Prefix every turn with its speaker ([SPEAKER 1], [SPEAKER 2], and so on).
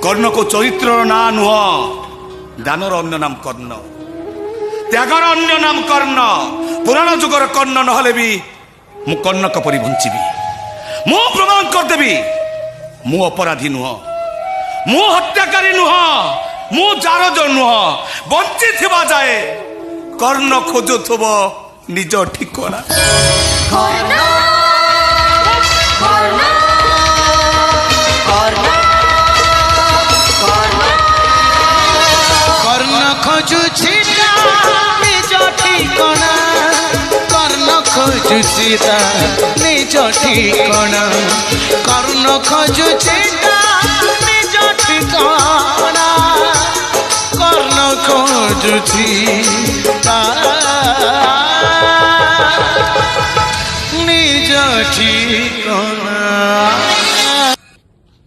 [SPEAKER 1] কর্ণ কো চরিত্র না নুহ, দানর অন্য নাম কর্ণ, ত্যাগর অন্য নাম কর্ণ। পুরাণ যুগর কর্ণ নহলে বি মু কর্ণ কপরি বঞ্চিবি। মু প্রমাণ করদেবি মু অপরাধী নুহ, মু হত্যাকারী নুহ, মু জারজ নুহ। বঞ্চি থিবা যায় কর্ণ খোঁজুথব নিজ ঠিকনা।
[SPEAKER 2] কর্ণ খোঁজুছি নিজ ঠিকনা, কর্ণ খোঁজুছি নিজ ঠিকনা, কর্ণ খোঁজুছি নিজ ঠিকনা, কর্ণ খোঁজুছি